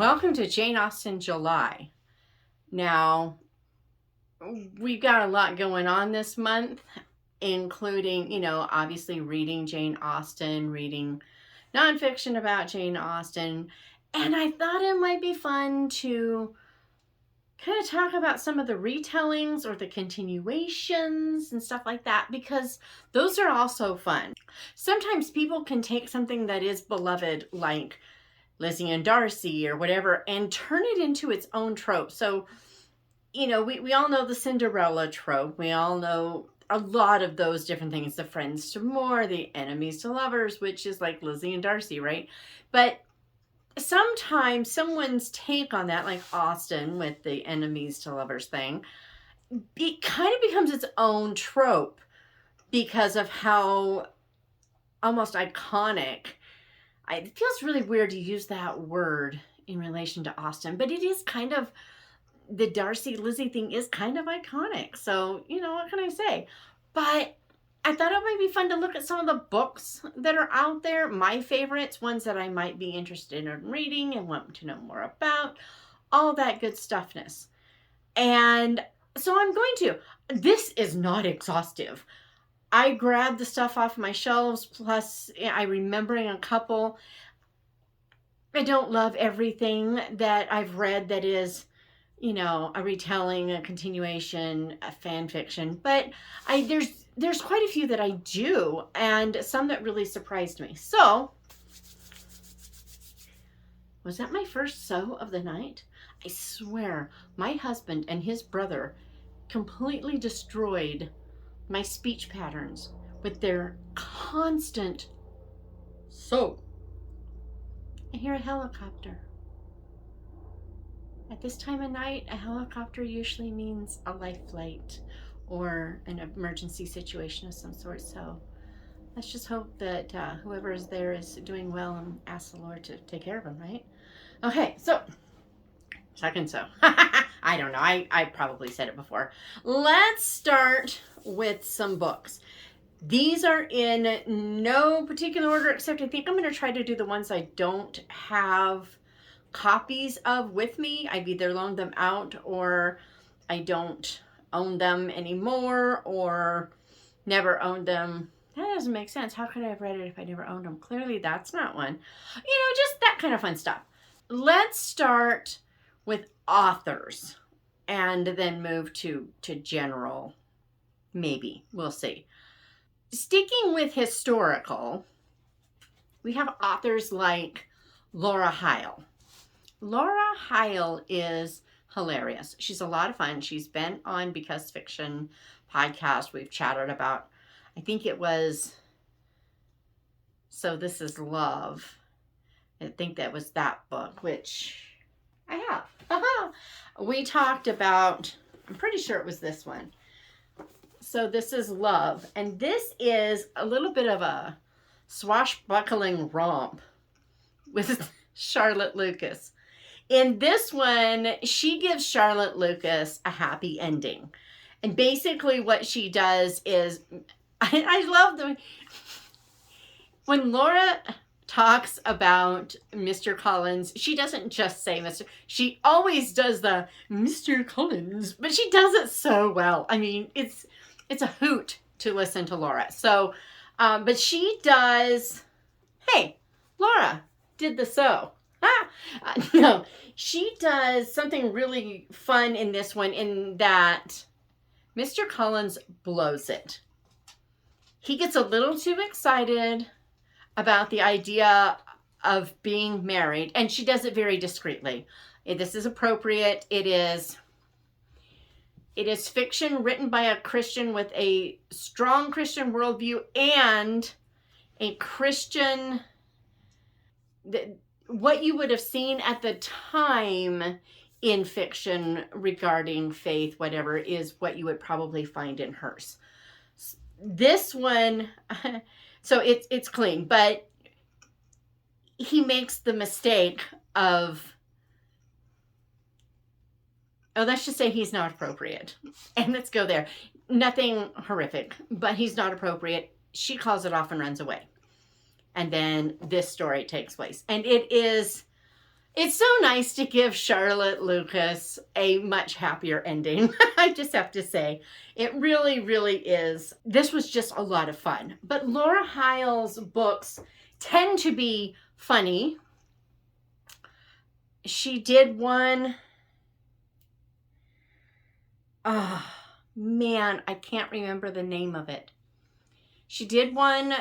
Welcome to Jane Austen July. Now, we've got a lot going on this month, including, obviously reading Jane Austen, reading nonfiction about Jane Austen, and I thought it might be fun to kind of talk about some of the retellings or the continuations and stuff like that, because those are also fun. Sometimes people can take something that is beloved, like Lizzie and Darcy or whatever, and turn it into its own trope. So, we all know the Cinderella trope. We all know a lot of those different things. The friends to more, the enemies to lovers, which is like Lizzie and Darcy, right? But sometimes someone's take on that, like Austen with the enemies to lovers thing, it kind of becomes its own trope because of how almost iconic. It feels really weird to use that word in relation to Austen, but it is kind of, the Darcy-Lizzie thing is kind of iconic. So, what can I say? But I thought it might be fun to look at some of the books that are out there, my favorites, ones that I might be interested in reading and want to know more about, all that good stuffness. And so I'm going to. This is not exhaustive. I grabbed the stuff off my shelves, plus I'm remembering a couple. I don't love everything that I've read that is, a retelling, a continuation, a fan fiction, but there's quite a few that I do, and some that really surprised me. So, was that my first sew of the night? I swear, my husband and his brother completely destroyed my speech patterns with their constant "so." I hear a helicopter. At this time of night, a helicopter usually means a life flight or an emergency situation of some sort. So let's just hope that whoever is there is doing well and ask the Lord to take care of them, right? Okay, so second sew. I don't know. I probably said it before. Let's start with some books. These are in no particular order, except I think I'm going to try to do the ones I don't have copies of with me. I've either loaned them out, or I don't own them anymore, or never owned them. That doesn't make sense. How could I have read it if I never owned them? Clearly that's not one. Just that kind of fun stuff. Let's start with authors and then move to general. Maybe. We'll see. Sticking with historical, we have authors like Laura Hile. Laura Hile is hilarious. She's a lot of fun. She's been on Because Fiction podcast. We've chatted about, I think it was So This Is Love. I think that was that book, which I have. We talked about, I'm pretty sure it was this one. So This Is Love. And this is a little bit of a swashbuckling romp with Charlotte Lucas. In this one, she gives Charlotte Lucas a happy ending. And basically what she does is, I love when Laura talks about Mr. Collins, she doesn't just say Mr. She always does the Mr. Collins, but she does it so well. I mean, it's a hoot to listen to Laura. So, but she does, hey, Laura did the sew. No, she does something really fun in this one, in that Mr. Collins blows it. He gets a little too excited about the idea of being married, and she does it very discreetly. This is appropriate. It is fiction written by a Christian with a strong Christian worldview and a Christian, what you would have seen at the time in fiction regarding faith, whatever, is what you would probably find in hers. This one, so it's clean, but he makes the mistake of, let's just say he's not appropriate. And let's go there. Nothing horrific, but he's not appropriate. She calls it off and runs away. And then this story takes place. And it is It's so nice to give Charlotte Lucas a much happier ending. I just have to say, it really, really is. This was just a lot of fun. But Laura Hile's books tend to be funny. She did one, oh man, I can't remember the name of it. She did one,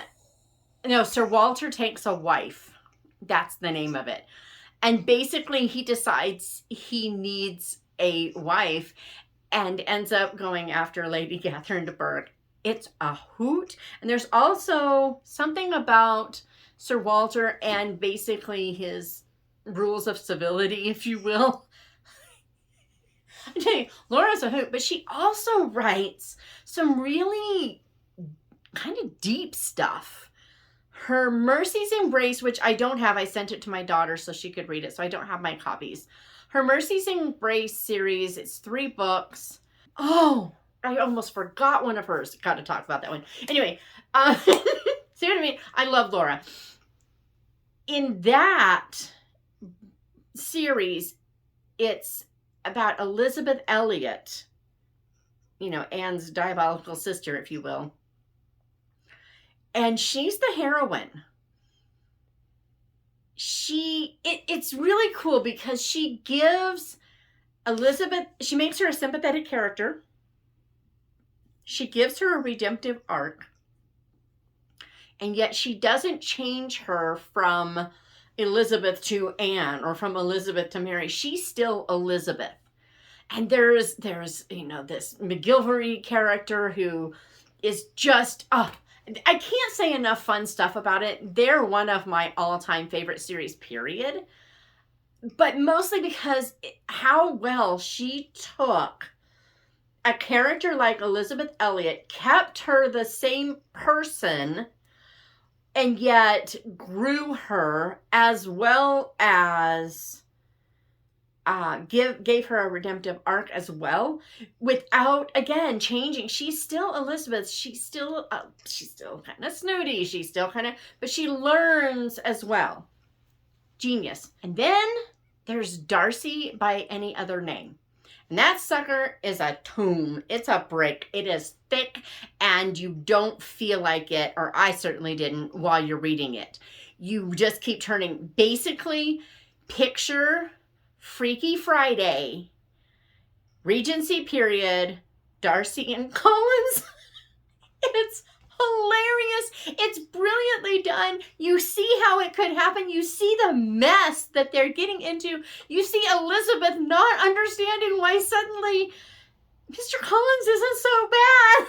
no, Sir Walter Takes a Wife. That's the name of it. And basically he decides he needs a wife and ends up going after Lady Catherine de Bourgh. It's a hoot. And there's also something about Sir Walter and basically his rules of civility, if you will. I tell you, Laura's a hoot, but she also writes some really kind of deep stuff. Her Mercy's Embrace, which I don't have, I sent it to my daughter so she could read it, so I don't have my copies. Her Mercy's Embrace series, it's 3 books. Oh, I almost forgot one of hers. Got to talk about that one. Anyway, see what I mean? I love Laura. In that series, it's about Elizabeth Elliot, you know, Anne's diabolical sister, if you will. And she's the heroine. It's really cool because she gives Elizabeth, she makes her a sympathetic character. She gives her a redemptive arc. And yet she doesn't change her from Elizabeth to Anne or from Elizabeth to Mary. She's still Elizabeth. And there's you know, this McGilvery character who is just, I can't say enough fun stuff about it. They're one of my all-time favorite series, period. But mostly because how well she took a character like Elizabeth Elliot, kept her the same person, and yet grew her, as well as gave her a redemptive arc as well, without, again, changing. She's still Elizabeth. She's still kind of snooty. She's still kind of, but she learns as well. Genius. And then there's Darcy by Any Other Name. And that sucker is a tome. It's a brick. It is thick, and you don't feel like it, or I certainly didn't, while you're reading it. You just keep turning. Basically, picture Freaky Friday, Regency period, Darcy and Collins. It's hilarious. It's brilliantly done. You see how it could happen. You see the mess that they're getting into. You see Elizabeth not understanding why suddenly Mr. Collins isn't so bad.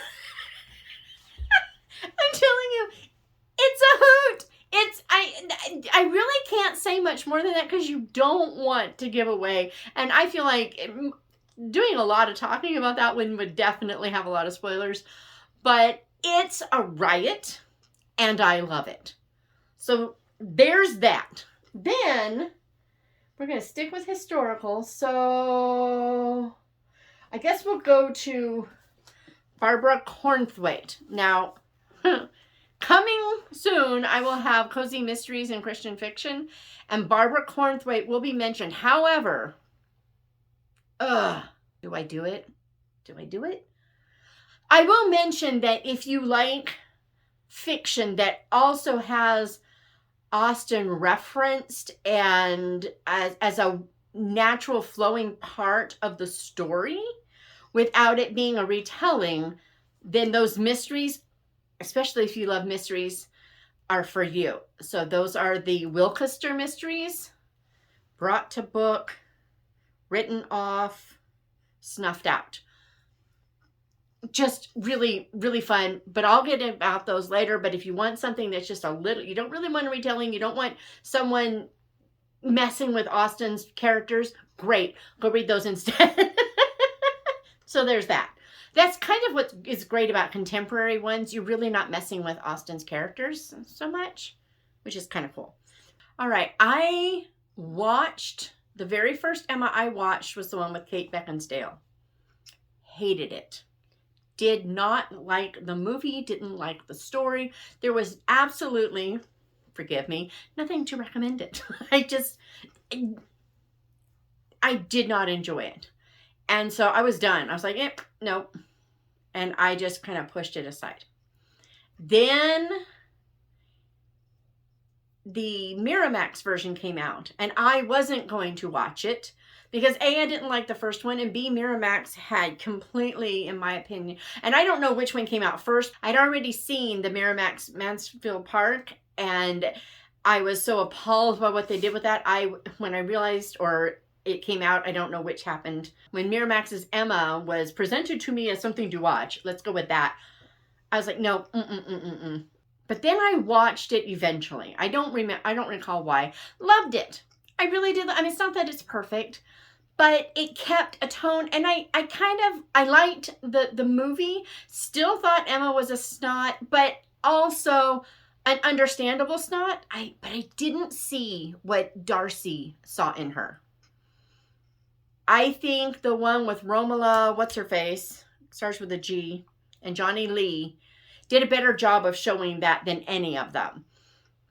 I'm telling you, it's a hoot. I really can't say much more than that because you don't want to give away. And I feel like doing a lot of talking about that one would definitely have a lot of spoilers. But it's a riot, and I love it. So there's that. Then we're going to stick with historical. So I guess we'll go to Barbara Cornthwaite. Now, coming soon, I will have Cozy Mysteries and Christian Fiction, and Barbara Cornthwaite will be mentioned. However, do I do it? Do I do it? I will mention that if you like fiction that also has Austen referenced and as a natural flowing part of the story, without it being a retelling, then those mysteries, especially if you love mysteries, are for you. So those are the Wilchester mysteries, brought to book, written off, snuffed out. Just really, really fun, but I'll get about those later. But if you want something that's just a little, you don't really want a retelling, you don't want someone messing with Austen's characters, great, go read those instead. So there's that. That's kind of what is great about contemporary ones. You're really not messing with Austen's characters so much, which is kind of cool. All right, I watched, the very first Emma I watched was the one with Kate Beckinsale. Hated it. Did not like the movie, didn't like the story. There was absolutely, forgive me, nothing to recommend it. I did not enjoy it. And so I was done. I was like, nope. And I just kind of pushed it aside. Then the Miramax version came out, and I wasn't going to watch it because A, I didn't like the first one, and B, Miramax had completely, in my opinion, and I don't know which one came out first. I'd already seen the Miramax Mansfield Park, and I was so appalled by what they did with that. When I realized, or it came out, I don't know which happened, when Miramax's Emma was presented to me as something to watch, let's go with that, I was like, no, But then I watched it eventually. I don't recall why. Loved it. I really did. I mean, it's not that it's perfect, but it kept a tone, and I liked the movie. Still thought Emma was a snot, but also an understandable snot. But I didn't see what Darcy saw in her. I think the one with Romola, what's her face, starts with a G, and Johnny Lee did a better job of showing that than any of them.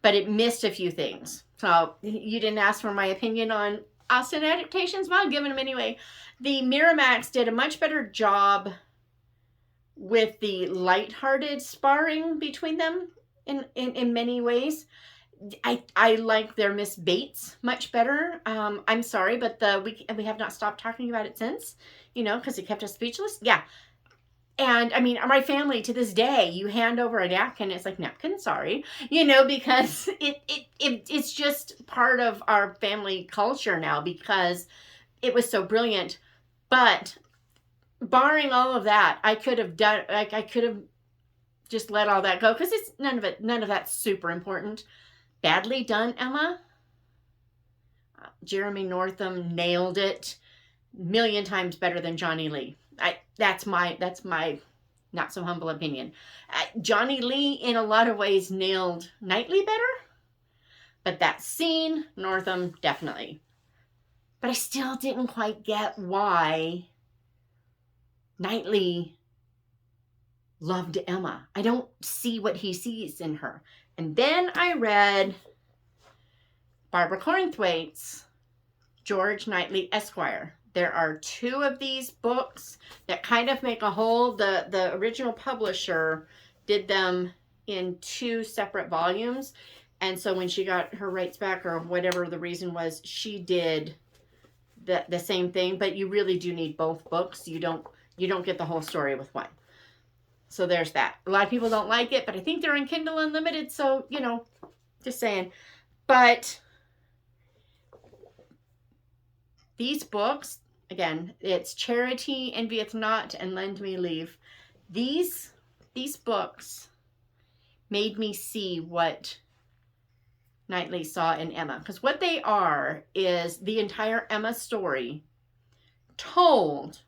But it missed a few things. So you didn't ask for my opinion on Austen adaptations? Well, I'm giving them anyway. The Miramax did a much better job with the lighthearted sparring between them in many ways. I like their Miss Bates much better. I'm sorry, but we have not stopped talking about it since, because it kept us speechless. Yeah. And I mean, my family to this day, you hand over a napkin, it's like, napkin, sorry, because it's just part of our family culture now because it was so brilliant. But barring all of that, I could have just let all that go because it's none of that's super important. Badly done, Emma. Jeremy Northam nailed it a million times better than Johnny Lee. That's my not so humble opinion. Johnny Lee in a lot of ways nailed Knightley better, but that scene, Northam definitely. But I still didn't quite get why Knightley loved Emma. I don't see what he sees in her. And then I read Barbara Cornthwaite's George Knightley Esquire. There are 2 of these books that kind of make a whole. The original publisher did them in 2 separate volumes. And so when she got her rights back, or whatever the reason was, she did the same thing. But you really do need both books. You don't get the whole story with one. So there's that. A lot of people don't like it, but I think they're in Kindle Unlimited. So, just saying. But these books, again, it's Charity, Envieth Not, and Lend Me Leave. These books made me see what Knightley saw in Emma. Because what they are is the entire Emma story told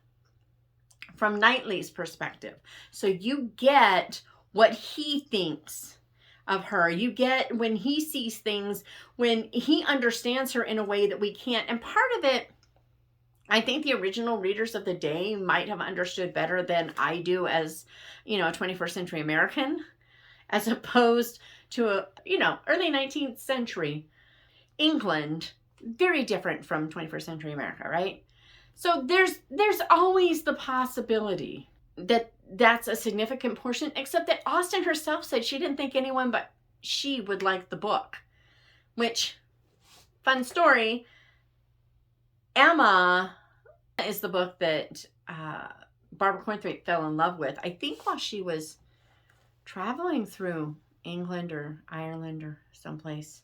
from Knightley's perspective. So you get what he thinks of her. You get when he sees things, when he understands her in a way that we can't. And part of it, I think the original readers of the day might have understood better than I do as, a 21st century American, as opposed to early 19th century England, very different from 21st century America, right? So there's always the possibility that that's a significant portion, except that Austen herself said she didn't think anyone but she would like the book, which, fun story, Emma is the book that Barbara Cornthwaite fell in love with, I think while she was traveling through England or Ireland or someplace.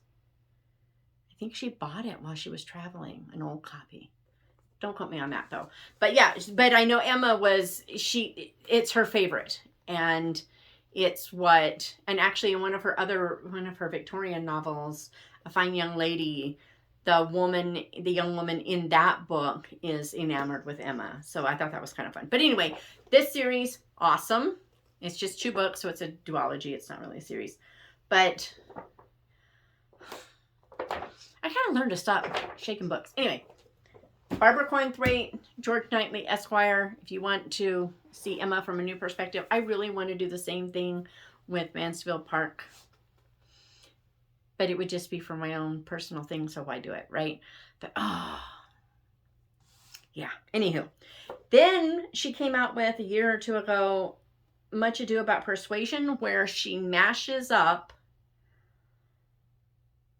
I think she bought it while she was traveling, an old copy. Don't quote me on that though. But yeah, but I know Emma it's her favorite. And it's and actually in one of her Victorian novels, A Fine Young Lady, the young woman in that book is enamored with Emma. So I thought that was kind of fun. But anyway, this series, awesome. It's just 2 books, so it's a duology. It's not really a series. But I kind of learned to stop shaking books. Anyway, Barbara Cornthwaite, George Knightley Esquire. If you want to see Emma from a new perspective, I really want to do the same thing with Mansfield Park. But it would just be for my own personal thing, so why do it, right? But, Yeah, anywho. Then she came out with, a year or two ago, Much Ado About Persuasion, where she mashes up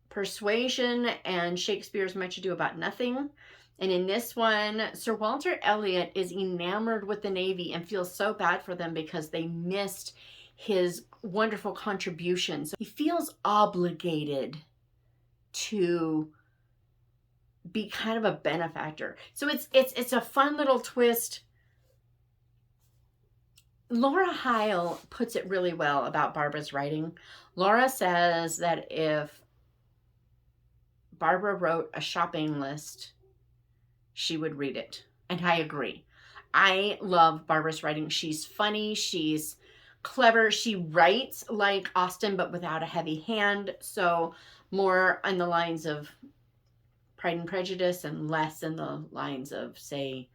Persuasion and Shakespeare's Much Ado About Nothing. And in this one, Sir Walter Elliot is enamored with the Navy and feels so bad for them because they missed his wonderful contributions. He feels obligated to be kind of a benefactor. So it's a fun little twist. Laura Hile puts it really well about Barbara's writing. Laura says that if Barbara wrote a shopping list, she would read it. And I agree. I love Barbara's writing. She's funny. She's clever. She writes like Austen, but without a heavy hand. So more on the lines of Pride and Prejudice and less in the lines of, say,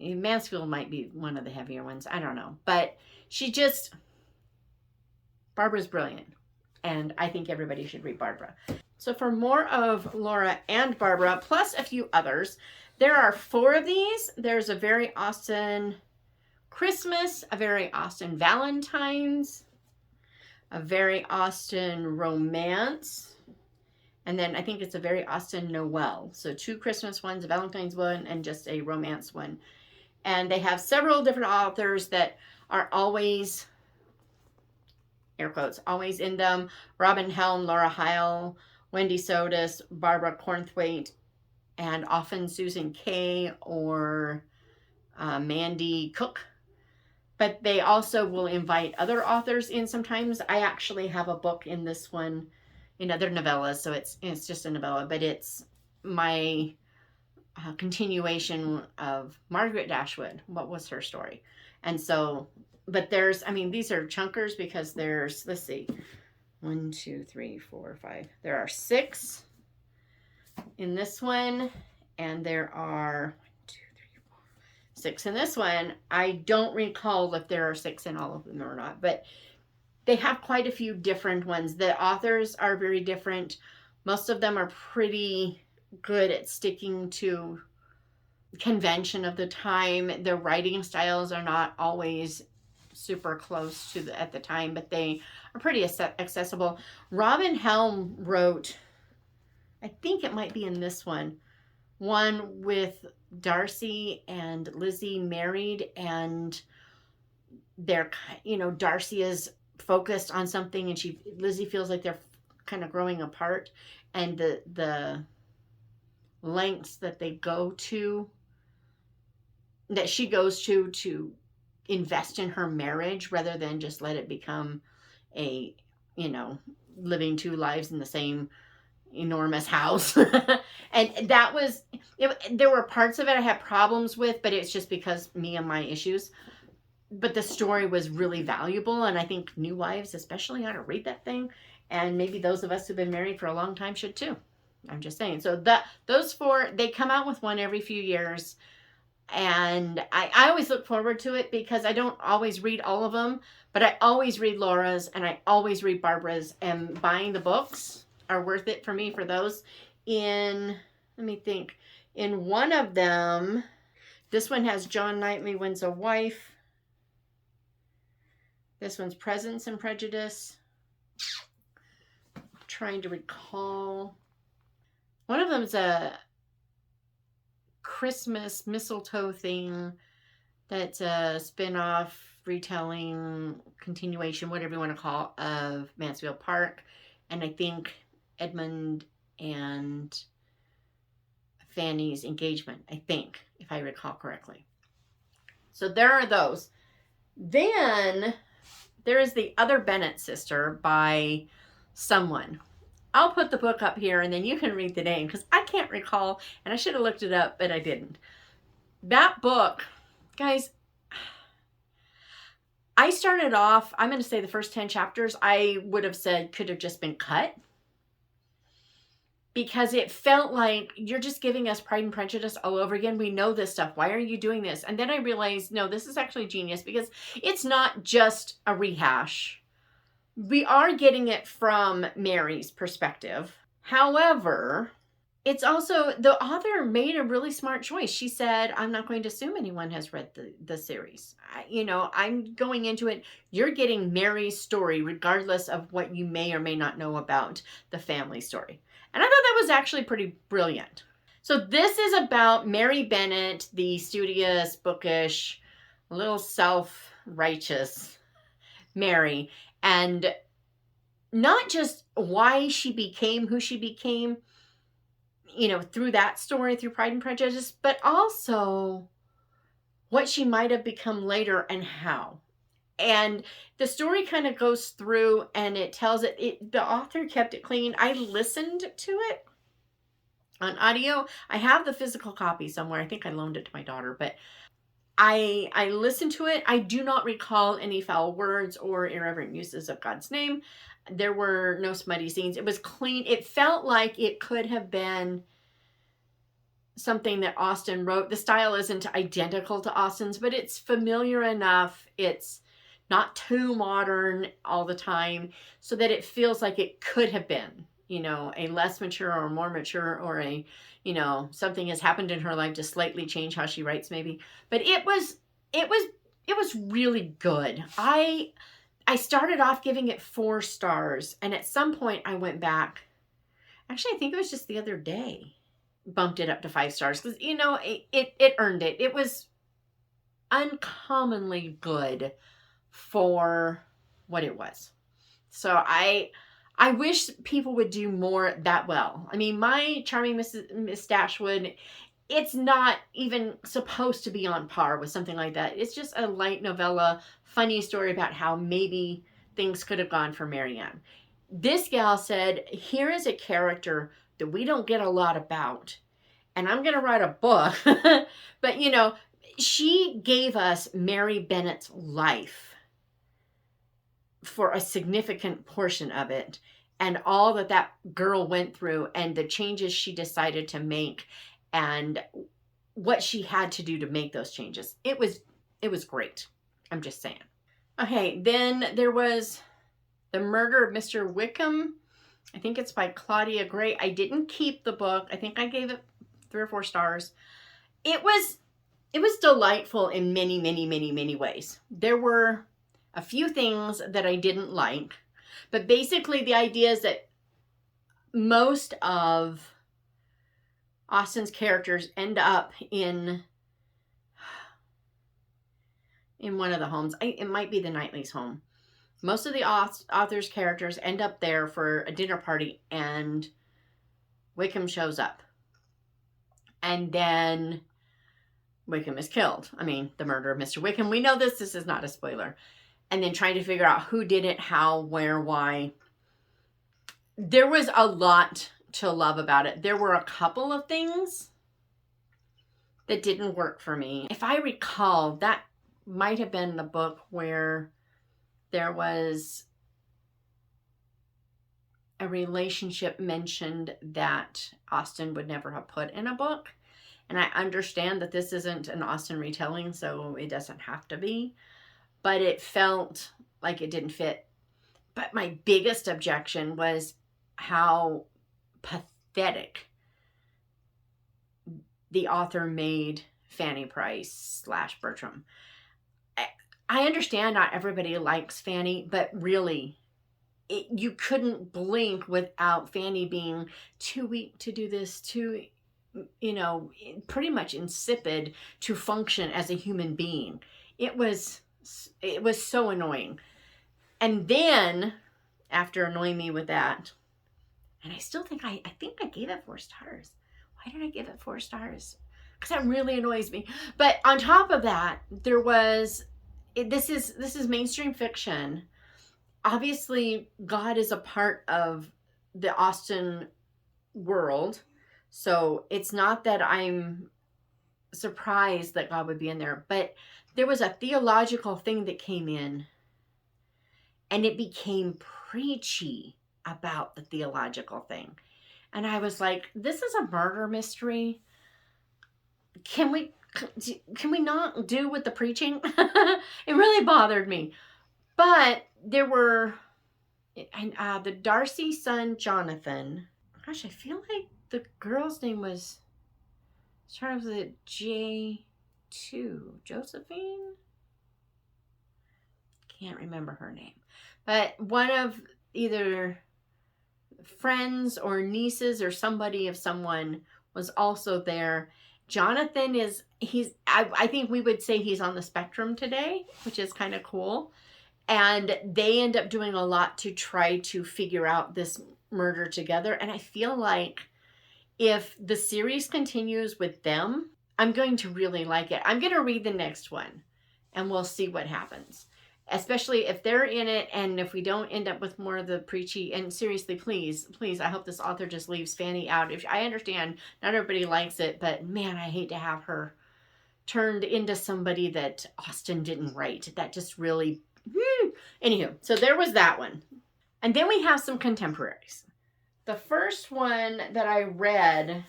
Mansfield might be one of the heavier ones. I don't know. But Barbara's brilliant. And I think everybody should read Barbara. So for more of Laura and Barbara, plus a few others, there are 4 of these. There's a Very Austen Christmas, a Very Austen Valentine's, a Very Austen Romance, and then I think it's a Very Austen Noel. So 2 Christmas ones, a Valentine's one, and just a romance one. And they have several different authors that are always, air quotes, always in them. Robin Helm, Laura Hile, Wendy Sodas, Barbara Cornthwaite, and often Susan Kay or Mandy Cook. But they also will invite other authors in sometimes. I actually have a book in this one, in other novellas, so it's just a novella, but it's my continuation of Margaret Dashwood. What was her story? And so, but there's, these are chunkers because there's, let's see, 1, 2, 3, 4, 5. There are 6 in this one, and there are 6 in this one. I don't recall if there are 6 in all of them or not, but they have quite a few different ones. The authors are very different. Most of them are pretty good at sticking to convention of the time. Their writing styles are not always super close to at the time, but they are pretty accessible. Robin Helm wrote, I think it might be in this one with Darcy and Lizzie married, and they're, Darcy is focused on something and Lizzie feels like they're kind of growing apart, and the lengths that they go to, that she goes to invest in her marriage rather than just let it become a, living 2 lives in the same enormous house. And that was, there were parts of it I had problems with, but it's just because me and my issues. But the story was really valuable, and I think new wives especially ought to read that thing, and maybe those of us who've been married for a long time should too. I'm just saying. So those 4, they come out with one every few years, and I always look forward to it because I don't always read all of them, but I always read Laura's and I always read Barbara's, and buying the books are worth it for me for those. Let me think, in one of them, this one has John Knightley Wins a Wife. This one's Presence and Prejudice. I'm trying to recall. One of them's a Christmas mistletoe thing that's a spin-off, retelling, continuation, whatever you want to call, of Mansfield Park. And I think Edmund and Fanny's engagement, I think, if I recall correctly. So there are those. Then there is The Other Bennet Sister by someone. I'll put the book up here and then you can read the name because I can't recall, and I should have looked it up, but I didn't. That book, guys, I started off, I'm going to say the first 10 chapters, I would have said could have just been cut, because it felt like you're just giving us Pride and Prejudice all over again. We know this stuff. Why are you doing this? And then I realized, no, this is actually genius because it's not just a rehash. We are getting it from Mary's perspective. However, it's also, the author made a really smart choice. She said, I'm not going to assume anyone has read the series. I'm going into it. You're getting Mary's story, regardless of what you may or may not know about the family story. And I thought that was actually pretty brilliant. So this is about Mary Bennet, the studious, bookish, a little self-righteous Mary, and not just why she became who she became, through that story, through Pride and Prejudice, but also what she might have become later and how. And the story kind of goes through and it tells the author kept it clean. I listened to it on audio. I have the physical copy somewhere. I think I loaned it to my daughter, but I listened to it. I do not recall any foul words or irreverent uses of God's name. There were no smutty scenes. It was clean. It felt like it could have been something that Austen wrote. The style isn't identical to Austen's, but it's familiar enough. It's not too modern all the time so that it feels like it could have been, a less mature or more mature, or something has happened in her life to slightly change how she writes maybe. But it was really good. I started off giving it 4 stars, and at some point I went back. Actually, I think it was just the other day, bumped it up to 5 stars because it earned it. It was uncommonly good for what it was. So I wish people would do more that well. I mean, My Charming Miss Dashwood, it's not even supposed to be on par with something like that. It's just a light novella, funny story about how maybe things could have gone for Marianne. This gal said, here is a character that we don't get a lot about, and I'm going to write a book. But, she gave us Mary Bennet's life for a significant portion of it, and all that girl went through, and the changes she decided to make, and what she had to do to make those changes. It was great. I'm just saying. Okay, then there was The Murder of Mr. Wickham. I think it's by Claudia Gray. I didn't keep the book. I think I gave it 3 or 4 stars. It was delightful in many, many, many, many ways. There were a few things that I didn't like, but basically the idea is that most of Austen's characters end up in one of the homes. It might be the Knightley's home. Most of the author's characters end up there for a dinner party, and Wickham shows up. And then Wickham is killed. I mean, the murder of Mr. Wickham. We know this. This is not a spoiler. And then trying to figure out who did it, how, where, why. There was a lot to love about it. There were a couple of things that didn't work for me. If I recall, that might have been the book where there was a relationship mentioned that Austen would never have put in a book. And I understand that this isn't an Austen retelling, so it doesn't have to be. But it felt like it didn't fit. But my biggest objection was how pathetic the author made Fanny Price / Bertram. I understand not everybody likes Fanny, but really, you couldn't blink without Fanny being too weak to do this, too, pretty much insipid to function as a human being. It was so annoying. And then, after annoying me with that, and I still think I gave it 4 stars. Why did I give it 4 stars? Because that really annoys me. But on top of that, there was, this is mainstream fiction. Obviously, God is a part of the Austen world. So it's not that I'm surprised that God would be in there. But there was a theological thing that came in, and it became preachy about the theological thing. And I was like, this is a murder mystery. Can we not do with the preaching? It really bothered me. But there were, the Darcy son, Jonathan. Gosh, I feel like the girl's name was, started with a J2, Josephine? Can't remember her name. But one of either friends or nieces or somebody of someone was also there. Jonathan is, I think we would say he's on the spectrum today, which is kind of cool. And they end up doing a lot to try to figure out this murder together. And I feel like if the series continues with them, I'm going to really like it. I'm going to read the next one and we'll see what happens. Especially if they're in it and if we don't end up with more of the preachy. And seriously, please, I hope this author just leaves Fanny out. If I understand not everybody likes it, but man, I hate to have her turned into somebody that Austen didn't write. That just really... Anywho, so there was that one. And then we have some contemporaries. The first one that I read,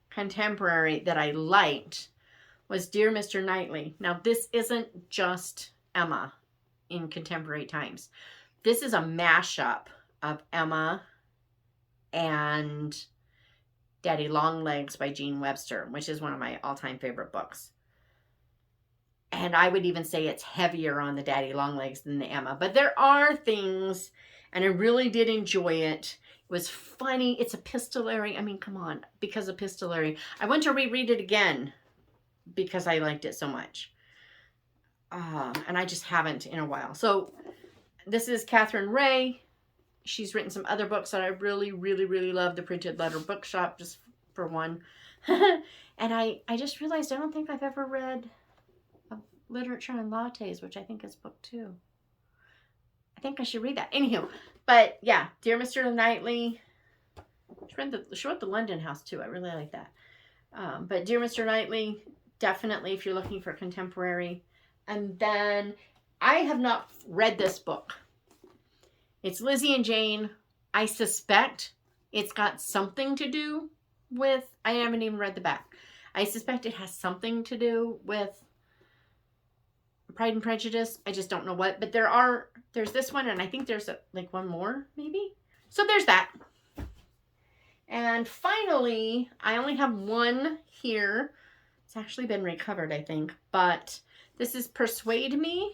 contemporary, that I liked was Dear Mr. Knightley. Now, this isn't just Emma in contemporary times. This is a mashup of Emma and Daddy Longlegs by Jean Webster, which is one of my all-time favorite books. And I would even say it's heavier on the Daddy Longlegs than the Emma. But there are things, and I really did enjoy it. It was funny. It's epistolary. I mean, come on, because epistolary. I want to reread it again because I liked it so much. And I just haven't in a while. So this is Catherine Ray. She's written some other books that I really, really, really love. The Printed Letter Bookshop, just for one. And I just realized I don't think I've ever read Literature and Lattes, which I think is book 2. I think I should read that. Anywho, but yeah, Dear Mr. Knightley. She wrote the London House too. I really like that. But Dear Mr. Knightley, definitely if you're looking for contemporary. And then I have not read this book. It's Lizzie and Jane. I suspect it's got something to do with, I haven't even read the back. I suspect it has something to do with Pride and Prejudice. I just don't know what, but there's this one, and I think there's like one more maybe. So there's that. And finally, I only have one here. It's actually been recovered, I think, but this is Persuade Me,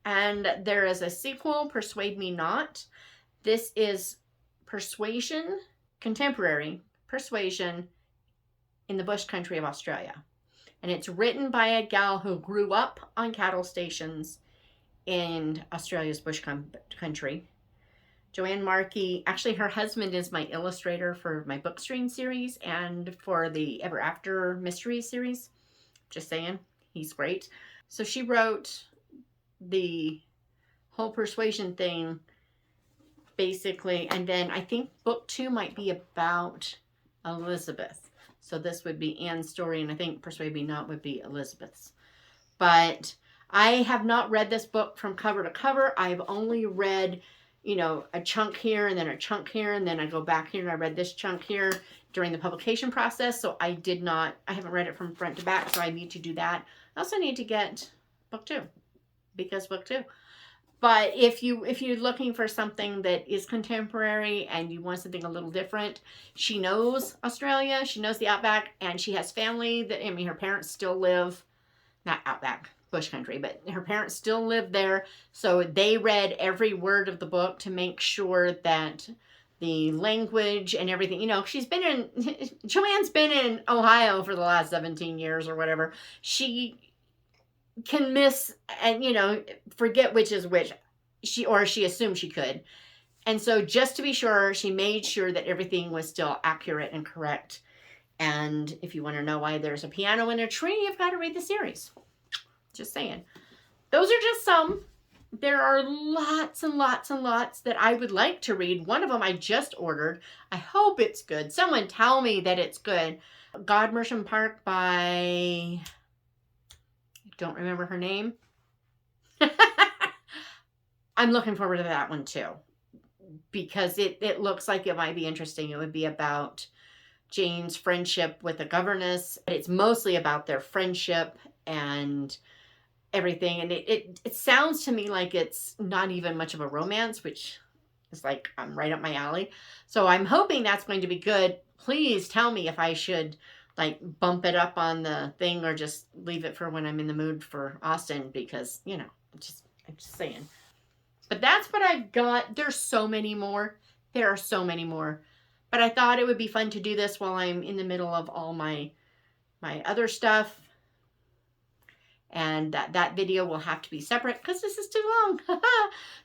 and there is a sequel, Persuade Me Not. This is persuasion, contemporary persuasion in the bush country of Australia. And it's written by a gal who grew up on cattle stations in Australia's bush country. Joanne Markey, actually her husband is my illustrator for my Bookstream series and for the Ever After Mystery series. Just saying, he's great. So she wrote the whole persuasion thing, basically. And then I think book 2 might be about Elizabeth. So this would be Anne's story, and I think Persuade Me Not would be Elizabeth's. But I have not read this book from cover to cover. I've only read, you know, a chunk here and then a chunk here, and then I go back here and I read this chunk here during the publication process. So I haven't read it from front to back, so I need to do that. I also need to get book 2, because book 2. But if you're looking for something that is contemporary and you want something a little different, she knows Australia, she knows the outback, and she has family that, I mean, her parents still live, not outback, bush country, but her parents still live there. So they read every word of the book to make sure that the language and everything, you know, Joanne's been in Ohio for the last 17 years or whatever. She can miss and, you know, forget which is which. She assumed she could. And so just to be sure, she made sure that everything was still accurate and correct. And if you want to know why there's a piano in a tree, you've got to read the series. Just saying. Those are just some. There are lots and lots and lots that I would like to read. One of them I just ordered. I hope it's good. Someone tell me that it's good. Godmersham Park by... don't remember her name. I'm looking forward to that one too, because it looks like it might be interesting. It would be about Jane's friendship with the governess. It's mostly about their friendship and everything. And it sounds to me like it's not even much of a romance, which is like, I'm right up my alley. So I'm hoping that's going to be good. please tell me if I should like bump it up on the thing or just leave it for when I'm in the mood for Austen, because, you know, I'm just saying. But that's what I've got. There's so many more. There are so many more. But I thought it would be fun to do this while I'm in the middle of all my other stuff. And that video will have to be separate because this is too long.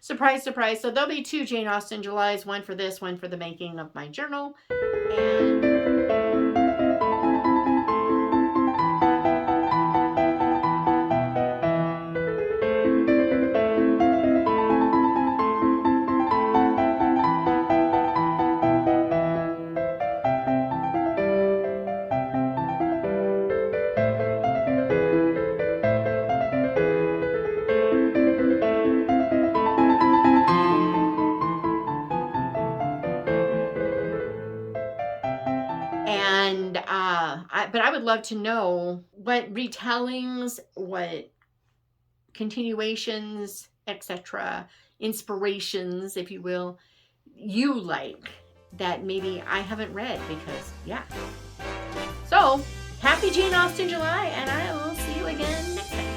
Surprise, surprise. So there'll be 2 Jane Austen Julys, one for this, one for the making of my journal. But I would love to know what retellings, what continuations, etc., inspirations, if you will, you like that maybe I haven't read, because, yeah. So, happy Jane Austen July, and I will see you again next time.